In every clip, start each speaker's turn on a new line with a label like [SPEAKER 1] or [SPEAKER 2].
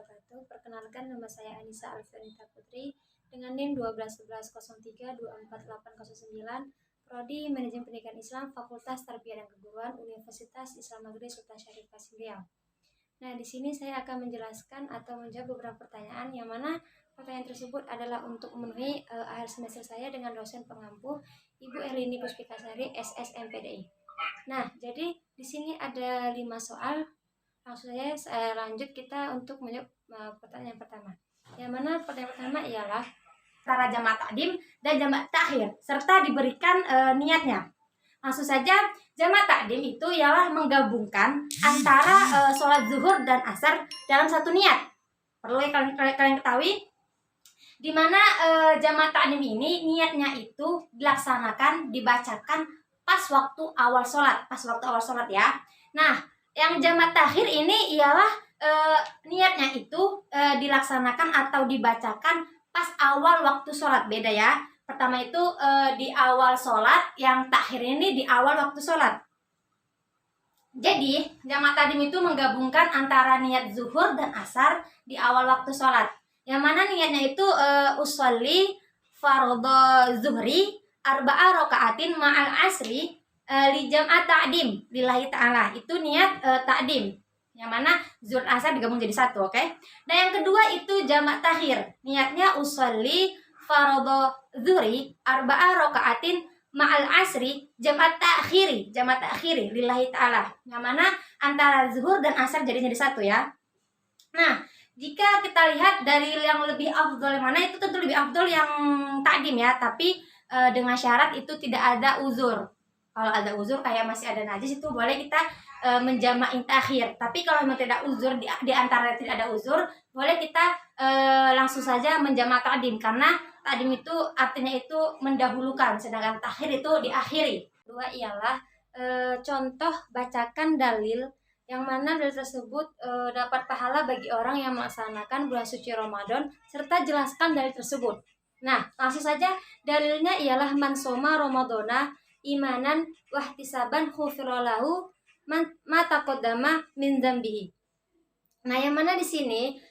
[SPEAKER 1] wabarakatuh. Perkenalkan, nama saya Anissa Alfianita Putri dengan NIM 121103248809, Prodi Manajemen Pendidikan Islam, Fakultas Tarbiyah dan Keguruan, Universitas Islam Negeri Sultan Syarif Kasim Riau. Nah, di sini saya akan menjelaskan atau menjawab beberapa pertanyaan, yang mana pertanyaan tersebut adalah untuk memenuhi akhir semester saya dengan dosen pengampu Ibu Erlini Puspikasari, SSMPDI. Nah, jadi di sini ada 5 soal. Langsung saya lanjut kita untuk menjawab pertanyaan pertama. Yang mana pertanyaan pertama ialah antara jamak takdim dan jamak takhir serta diberikan niatnya. Langsung saja, jamak takdim itu ialah menggabungkan antara sholat zuhur dan asar dalam satu niat. Perlu kalian ketahui, di mana jamak takdim ini niatnya itu dilaksanakan, dibacakan pas waktu awal sholat, ya. Nah, yang jamak takhir ini ialah niatnya itu dilaksanakan atau dibacakan pas awal waktu sholat. Beda ya. Pertama itu di awal sholat, yang takhir ini di awal waktu sholat. Jadi, jamak takdim itu menggabungkan antara niat zuhur dan asar di awal waktu sholat. Yang mana niatnya itu usolli fardhu zuhri arba'a raka'atin ma'al asri li jam'at ta'dim lillahi ta'ala. Itu niat ta'dim, yang mana zuhur asar digabung jadi satu, oke? Nah, yang kedua itu jamak takhir. Niatnya usolli fardhu zuhri arba'a raka'atin ma'al asri jam'at ta'khiri lillahi ta'ala. Yang mana antara zuhur dan asar jadi satu ya. Nah, jika kita lihat dari yang lebih afdol yang mana, itu tentu lebih afdol yang takdim ya, tapi dengan syarat itu tidak ada uzur. Kalau ada uzur kayak masih ada najis, itu boleh kita menjamain takhir. Tapi kalau memang tidak uzur, di antara tidak ada uzur, boleh kita langsung saja menjamak takdim, karena takdim itu artinya itu mendahulukan, sedangkan takhir itu diakhiri. Kedua ialah contoh bacakan dalil yang mana dalil tersebut dapat pahala bagi orang yang melaksanakan bulan suci Ramadan, serta jelaskan dalil tersebut. Nah, langsung saja dalilnya ialah man soma Ramadana imanan wahtisaban ghufira lahu ma taqaddama min dzambihi. Nah, yang mana di sini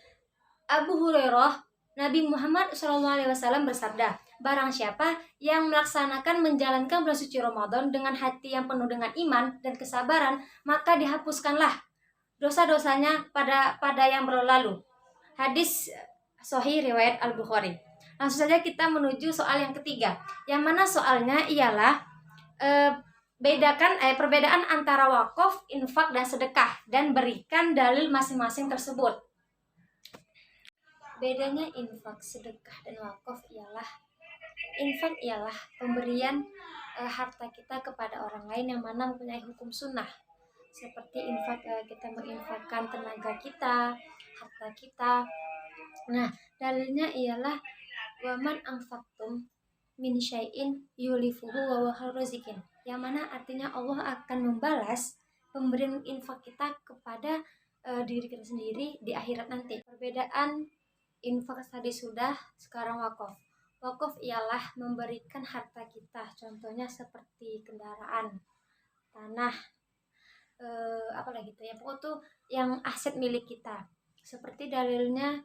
[SPEAKER 1] Abu Hurairah, Nabi Muhammad SAW bersabda, barang siapa yang melaksanakan menjalankan bulan suci Ramadan dengan hati yang penuh dengan iman dan kesabaran, maka dihapuskanlah dosa-dosanya pada yang berlalu. Hadis sahih riwayat Al-Bukhari. Langsung saja kita menuju soal yang ketiga, yang mana soalnya ialah perbedaan antara wakaf, infak, dan sedekah, dan berikan dalil masing-masing tersebut. Bedanya infak, sedekah, dan wakaf ialah infak ialah pemberian harta kita kepada orang lain yang mana mempunyai hukum sunnah. Seperti infak, kita menginfakkan tenaga kita, harta kita. Nah, dalilnya ialah waman anfaqtum min syai'in yulifuhu wa huwa raziqin, yang mana artinya Allah akan membalas pemberian infak kita kepada diri kita sendiri di akhirat nanti. Perbedaan infak tadi sudah, sekarang wakaf. Wakaf ialah memberikan harta kita, contohnya seperti kendaraan, tanah, apalagi itu ya, pokoknya tuh yang aset milik kita. Seperti dalilnya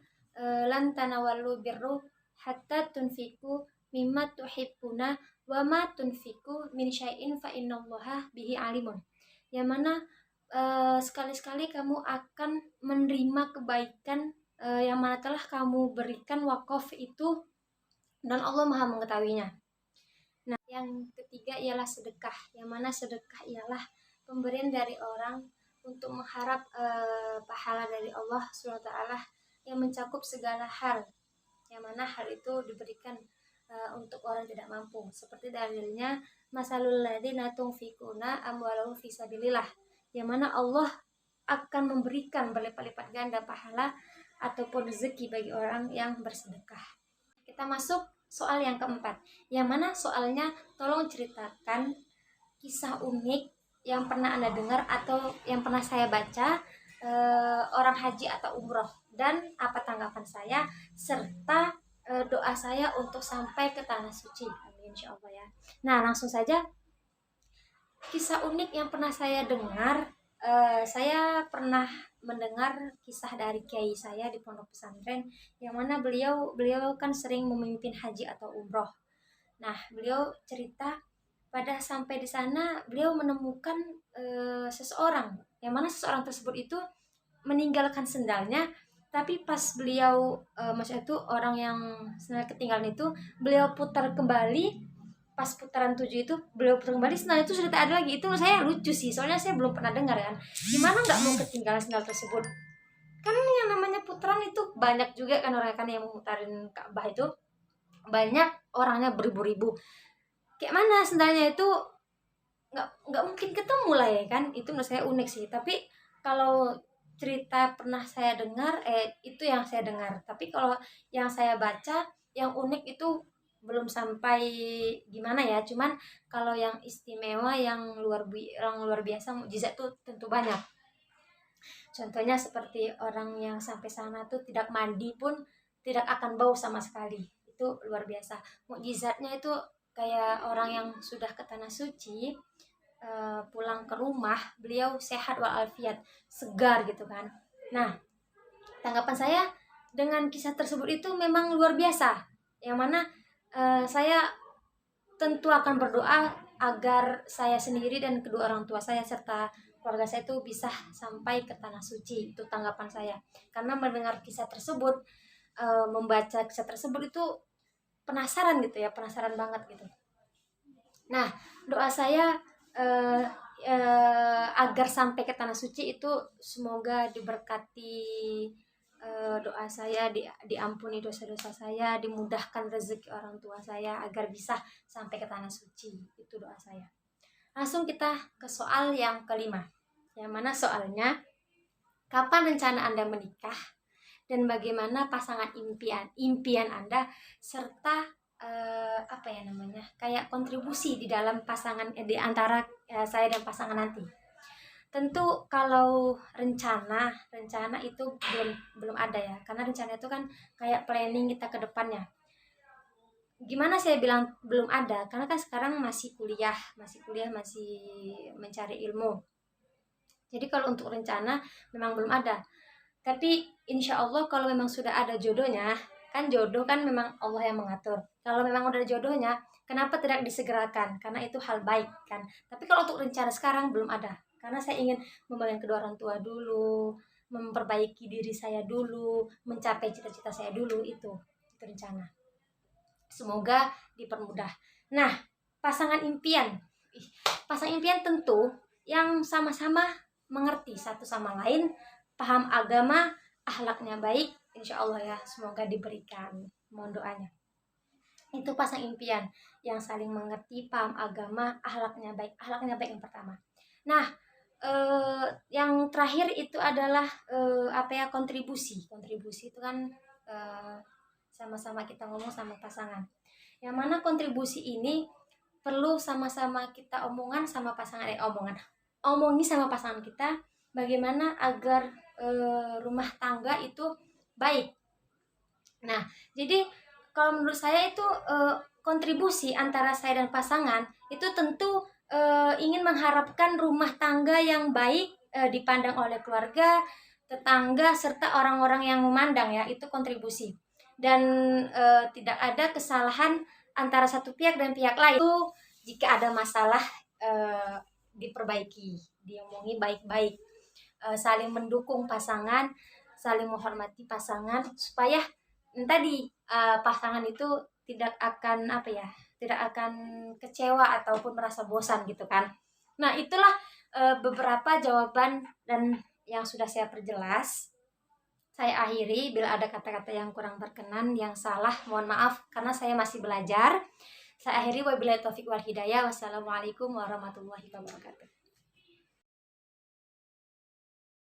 [SPEAKER 1] lan tanawallu birru hatta tunfiku mimma tuhibbuna wa ma tunfiku min syai'in fa innallaha bihi alimun. Yang mana sekali-sekali kamu akan menerima kebaikan yang mana telah kamu berikan wakaf itu, dan Allah Maha mengetahuinya. Nah, yang ketiga ialah sedekah, yang mana sedekah ialah pemberian dari orang untuk mengharap pahala dari Allah SWT yang mencakup segala hal, yang mana hal itu diberikan untuk orang tidak mampu. Seperti dalilnya masalul ladzina tunfikuna amwalahum fisabilillah, yang mana Allah akan memberikan berlipat-lipat ganda pahala ataupun rezeki bagi orang yang bersedekah. Kita masuk soal yang keempat, yang mana soalnya tolong ceritakan kisah unik yang pernah Anda dengar atau yang pernah saya baca orang haji atau umroh, dan apa tanggapan saya serta doa saya untuk sampai ke tanah suci. Amin insyaallah ya. Nah, langsung saja, kisah unik yang pernah saya dengar saya pernah mendengar kisah dari kiai saya di pondok pesantren, yang mana beliau kan sering memimpin haji atau umroh. Nah, beliau cerita pada sampai di sana beliau menemukan seseorang, yang mana seseorang tersebut itu meninggalkan sendalnya, tapi pas beliau maksudnya itu orang yang sendal ketinggalan itu, beliau putar kembali. Pas putaran 7 itu beliau putar kembali, sendal itu sudah tak ada lagi. Itu menurut saya lucu sih, soalnya saya belum pernah dengar kan, gimana nggak mau ketinggalan sendal tersebut. Kan yang namanya putaran itu banyak juga kan orang kan yang memutarin Ka'bah itu, banyak orangnya beribu-ribu, kayak mana sendalnya itu nggak mungkin ketemu lah ya kan. Itu menurut saya unik sih. Tapi kalau cerita pernah saya dengar, itu yang saya dengar. Tapi kalau yang saya baca yang unik itu belum sampai gimana ya. Cuman kalau yang istimewa, yang luar biasa, mukjizat tuh tentu banyak. Contohnya seperti orang yang sampai sana tuh tidak mandi pun tidak akan bau sama sekali. Itu luar biasa. Mukjizatnya itu kayak orang yang sudah ke tanah suci, pulang ke rumah, beliau sehat walafiat, segar gitu kan. Nah, tanggapan saya dengan kisah tersebut itu memang luar biasa. Yang mana saya tentu akan berdoa agar saya sendiri dan kedua orang tua saya serta keluarga saya itu bisa sampai ke tanah suci. Itu tanggapan saya. Karena mendengar kisah tersebut, membaca kisah tersebut itu penasaran gitu ya, penasaran banget gitu. Nah, doa saya eh, agar sampai ke tanah suci itu semoga diberkati, doa saya diampuni dosa-dosa saya, dimudahkan rezeki orang tua saya agar bisa sampai ke tanah suci. Itu doa saya. Langsung kita ke soal yang kelima. Yang mana soalnya, kapan rencana Anda menikah dan bagaimana pasangan impian Anda, serta apa ya namanya, kayak kontribusi di dalam pasangan, di antara saya dan pasangan nanti. Tentu kalau rencana itu belum ada ya, karena rencana itu kan kayak planning kita ke depannya. Gimana saya bilang belum ada, karena kan sekarang masih kuliah masih mencari ilmu. Jadi kalau untuk rencana memang belum ada. Tapi insya Allah kalau memang sudah ada jodohnya, kan jodoh kan memang Allah yang mengatur. Kalau memang udah ada jodohnya, kenapa tidak disegerakan? Karena itu hal baik kan. Tapi kalau untuk rencana sekarang belum ada. Karena saya ingin membangun kedua orang tua dulu, memperbaiki diri saya dulu, mencapai cita-cita saya dulu, itu rencana. Semoga dipermudah. Nah, pasangan impian. Pasangan impian tentu yang sama-sama mengerti satu sama lain, paham agama, akhlaknya baik, insya Allah ya, semoga diberikan, mohon doanya. Itu pasang impian yang saling mengerti, paham agama, akhlaknya baik yang pertama. Nah, yang terakhir itu adalah kontribusi itu kan sama-sama kita ngomong sama pasangan, yang mana kontribusi ini perlu sama-sama kita omongin sama pasangan kita, bagaimana agar rumah tangga itu baik. Nah, jadi kalau menurut saya itu kontribusi antara saya dan pasangan itu tentu ingin mengharapkan rumah tangga yang baik dipandang oleh keluarga, tetangga, serta orang-orang yang memandang ya, itu kontribusi. Dan tidak ada kesalahan antara satu pihak dan pihak lain. Itu jika ada masalah diperbaiki, diomongi baik-baik, saling mendukung pasangan, saling menghormati pasangan, supaya tadi pasangan itu tidak akan kecewa ataupun merasa bosan gitu kan. Nah, itulah beberapa jawaban dan yang sudah saya perjelas. Saya akhiri, bila ada kata-kata yang kurang berkenan, yang salah, mohon maaf karena saya masih belajar. Saya akhiri, wabillahi taufiq wal hidayah. Wassalamualaikum warahmatullahi wabarakatuh.